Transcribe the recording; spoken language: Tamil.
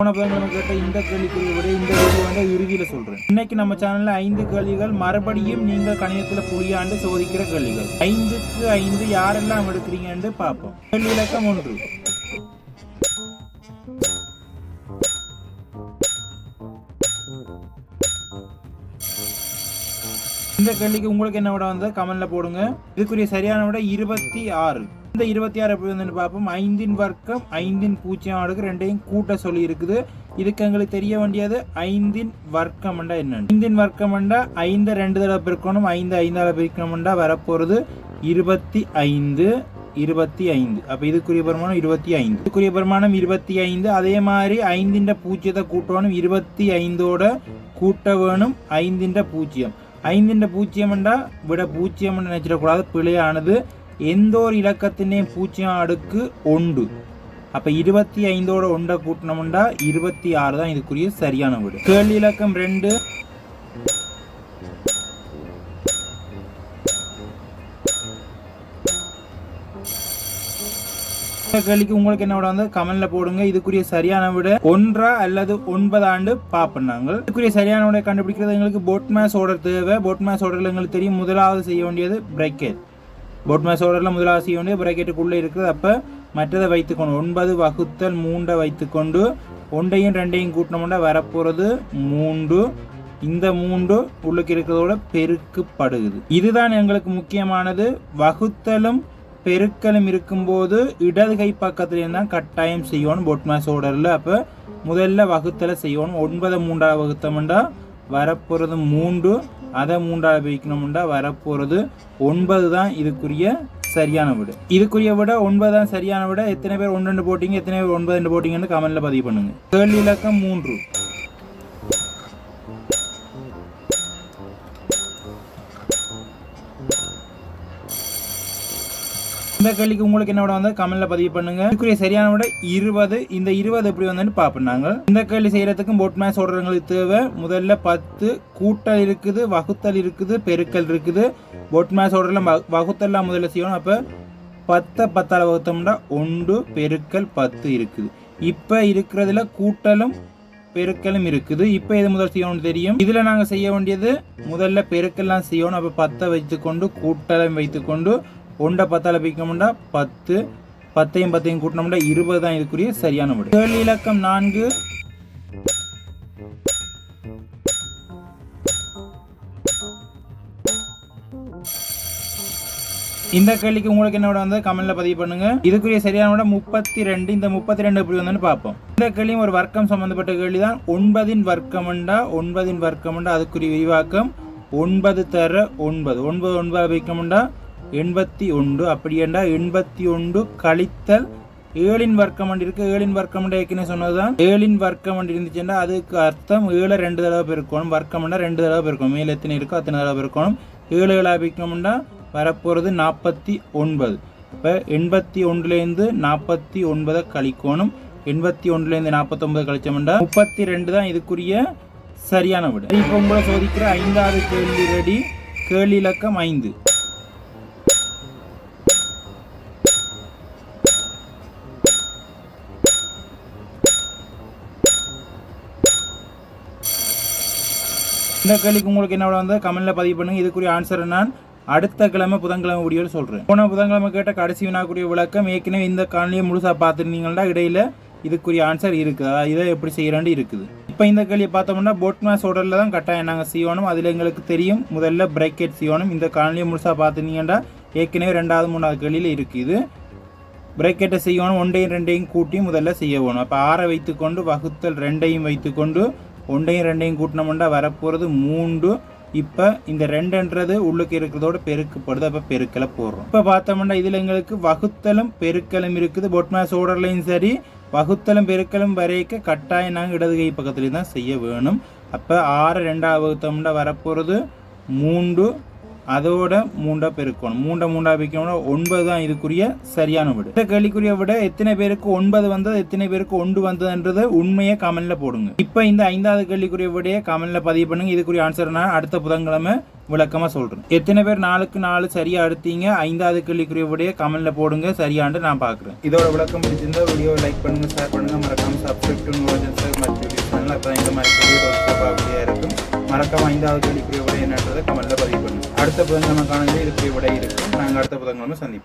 போன புதன்கிழமை கேட்ட இந்த கேள்விக்குரிய விட இந்த வீடியோ வந்து இறுதியில் சொல்றேன். இன்னைக்கு நம்ம சேனல்ல 5 கேள்விகள் மறுபடியும் நீங்கள் கணிதத்துல புலியாண்டு சோதிக்கிற கேள்விகள். 5க்கு 5 யாரெல்லாம் எடுக்கிறீங்கன்னு பார்ப்போம். கேள்வி இலக்கம் 1. இந்த கேள்விக்கு உங்களுக்கு என்ன விட வந்து கமெண்ட்ல போடுங்க. இதுக்குரிய சரியான விட 26. இந்த 26 எப்படி வந்து பார்ப்போம். 5 வர்க்கம் 5 பூஜ்ஜியம் அடுக்கு ரெண்டையும் கூட்ட சொல்லி இருக்குது. இதுக்கு எங்களுக்கு தெரிய வேண்டியது 5 வர்க்கம் என்ன. 5 வர்க்கம் 5 2 தடவை பிரிக்கணும். 5 5 பிரிக்கணும் வரப்போறது 25. அப்ப இதுக்குரிய பெருமானம் 25. இதுக்குரிய பெருமானம் 25. அதே மாதிரி 5 பூஜ்ஜியத்தை கூட்டணும். 25ஓட கூட்ட வேணும் 5 பூஜ்ஜியம். 5 பூஜ்ஜியம் விட பூஜ்ஜியம் நினைச்சிடக்கூடாது, பிழையானது. எந்த ஒரு இலக்கத்தினையும் பூஜ்ஜியம் அடுக்கு 1. அப்ப 25ஓட 1 கூட்டணும்டா 26 தான் இதுக்குரிய சரியான விடை. கேள்வி இலக்கம் 2. கேள்விக்கு உங்களுக்கு என்ன விட வந்து கமெண்ட்ல போடுங்க. இதுக்குரிய சரியான விட 1 அல்லது 9 ஆண்டு பாப்பனாங்க. இதுக்குரிய சரியான விட கண்டுபிடிக்கிறது எங்களுக்கு போட்மேஸ் ஆர்டர் தேவை. போட்மேஸ் ஆர்டர்ல எங்களுக்கு தெரியும் முதலாவது செய்ய வேண்டியது பிரேக்கெட். போட்மேஸ் ஆர்டர்ல முதலாவது செய்ய வேண்டியது பிரேக்கெட்டுக்குள்ள இருக்குது. அப்ப மற்றதை வைத்துக்கொண்டு 9 வகுத்தல் 3 வைத்துக்கொண்டு 1ஐயும் 2ஐயும் கூட்டணும்னா வரப்போறது 3. இந்த 3 உள்ளுக்கு இருக்கிறதோட பெருக்கப்படுகிறது. இதுதான் எங்களுக்கு முக்கியமானது. வகுத்தலும் பெருக்கலும் இருக்கும்போது இடது கை பக்கத்துல தான் கட்டாயம் செய்யணும் போட்மேஸ் ஆர்டர்ல. அப்ப முதல்ல வகுத்தல செய்யணும். 9 3 வகுத்தோம்டா வரப்போறது 3. அதை 3 வைக்கணும்டா வரப்போறது 9 தான் இதுக்குரிய சரியான விட. இதுக்குரிய விட 9 தான் சரியான விட. எத்தனை பேர் 1 போட்டீங்க, எத்தனை பேர் 9 போட்டீங்கன்னு கமெண்ட்ல பதிவு பண்ணுங்க. கேள்வி இலக்கம் 3. இந்த கேள்விக்கு உங்களுக்கு என்ன விட வந்து கமெண்ட்ல பதிவு பண்ணுங்க. இதுக்குரிய சரியான விட 20. இந்த 20 எப்படி வந்து பாப்போம். இந்த கேள்வி செய்யறதுக்கும் போட்மேஸ் ஆர்டர்களுக்கு தேவை. முதல்ல 10 கூட்டல் இருக்குது, வகுத்தல் இருக்குது, பெருக்கல் இருக்குது. போட்மேஸ் ஆர்டர்ல வகுத்தல்லாம் முதல்ல செய்யணும். அப்ப 10 10 வகுத்தோம்னா 1 பெருக்கல் 10 இருக்குது. இப்ப இருக்கிறதுல கூட்டலும் பெருக்கலும் இருக்குது. இப்ப இது முதல் செய்யணும் தெரியும். இதுல நாங்க செய்ய வேண்டியது முதல்ல பெருக்கெல்லாம் செய்யணும். அப்ப 10 வைத்துக்கொண்டு கூட்டலும் வைத்துக்கொண்டு 1 10 பிரிக்கணும்னா 10. 10ஐயும் 10ஐயும் கூட்டணும்னா 20 தான் இதுக்குரிய சரியான விடை. கேள்வி இலக்கம் 4. இந்த கேள்விக்கு உங்களுக்கு என்ன விட வந்து கமெண்ட்ல பதிவு பண்ணுங்க. இதுக்குரிய சரியான விட 32. இந்த 32 எப்படி வந்து பார்ப்போம். இந்த கேள்வியும் ஒரு வர்க்கம் சம்பந்தப்பட்ட கேள்வி தான். 9 வர்க்கம்ண்டா அதுக்குரிய விரிவாக்கம் 9 தர 9. 9 9 வைக்கணும்டா 81. அப்படி என்றா 81 கழித்தல் 7 வர்க்கம் இருக்கு. 7 வர்க்கம் ஏற்கனவே சொன்னதுதான். 7 வர்க்கம் இருந்துச்சுன்னா அதுக்கு அர்த்தம் 7 2 தடவை பெருக்கணும். வர்க்கம் 2 தடவை பெருக்கணும். மேல எத்தனை இருக்கோ அத்தனை தடவை பெருக்கணும். 7 7 பிரிக்கணும்னா வரப்போறது 49. இப்ப 81லேருந்து 49 கழிக்கணும். 81லேருந்து 49 கழிச்சோம்னா 32 தான் இதுக்குரிய சரியான விட. இப்ப உங்களை சோதிக்கிற 5வது கேள்வி ரெடி. கேள்வி இலக்கம் 5. இந்த கேள்விக்கு உங்களுக்கு என்ன வந்து கமெண்ட்ல பதிவு பண்ணுங்க. இதுக்குரிய ஆன்சர் நான் அடுத்த கிழமை புதன்கிழமை வீடியோவில் சொல்றேன். போன புதன்கிழமை கேட்ட கடைசி வினாக்குரிய விளக்கம் ஏற்கனவே இந்த காணொலியை முழுசா பார்த்துருந்தீங்கன்னா இடையில இதுக்குரிய ஆன்சர் இருக்குது. அதாவது இதை எப்படி செய்யறான்னு இருக்குது. இப்போ இந்த கேள்வியை பார்த்தோம்னா போட்மேஸ் ஆர்டர்ல தான் கட்டாயம் நாங்கள் செய்யணும். அதில் எங்களுக்கு தெரியும் முதல்ல பிரேக்கெட் செய்யணும். இந்த காணொலியை முழுசா பார்த்துருந்தீங்கன்னா ஏற்கனவே 2வது 3வது கேள்வியில் இருக்குது. பிரேக்கெட்டை செய்யணும். 1ஐயும் 2ஐயும் கூட்டி முதல்ல செய்யணும். அப்போ 6 வைத்துக்கொண்டு வகுத்தல் 2ஐயும் வைத்துக்கொண்டு 1ஐயும் 2ஐயும் கூட்டினோம்னா வரப்போறது 3. இப்ப இந்த 2ன்றது உள்ளுக்கு இருக்கிறதோட பெருக்கப்படுது. அப்ப பெருக்கலை போடுறோம். இப்ப பார்த்தோம்னா இதுல எங்களுக்கு வகுத்தலும் பெருக்கலும் இருக்குது. போட்மேஸ் ஆர்டர்லையும் சரி வகுத்தலும் பெருக்கலும் வரைக்க கட்டாயம் நாங்கள் இடது கை பக்கத்துலேயும் தான் செய்ய வேணும். அப்ப 6 2 வகுத்தோம்னா வரப்போறது 3. அதோட 3 பெருக்கணும். 3 3 பிரிக்கணும்னா 9 தான் இதுக்குரிய சரியான விட. இந்த கேள்விக்குரிய விட எத்தனை பேருக்கு 9 வந்தது, எத்தனை பேருக்கு 1 வந்ததுன்றது உண்மையை கமெண்ட்ல போடுங்க. இப்ப இந்த 5வது கேள்விக்குரிய விடையை கமெண்ட்ல பதிவு பண்ணுங்க. இதுக்குரிய ஆன்சர் நான் அடுத்த புதன்கிழமை விளக்கமா சொல்றேன். எத்தனை பேர் 4க்கு 4 சரியா எடுத்தீங்க 5வது கேள்விக்குரிய விடையை கமெண்ட்ல போடுங்க. சரியாண்டு நான் பாக்குறேன். இதோட விளக்கம் பிடிச்சிருந்தா வீடியோவை லைக் பண்ணுங்க, ஷேர் பண்ணுங்க, மறக்காம சப்ஸ்கிரைப் பண்ணுங்க. பார்த்து நல்லா இப்போ இந்த மாதிரி கேள்வி பார்க்கக்கூடியா இருக்கும். மறக்காம 5வது கேள்விக்குரிய விடை என்னன்றதை கமெண்ட்ல பதிவு பண்ணுங்க. அடுத்த புதன்கிழமை காணொலியில் இதுக்குரிய விடை இருக்கும். நாங்கள் அடுத்த புதன்கிழமை சந்திப்போம்.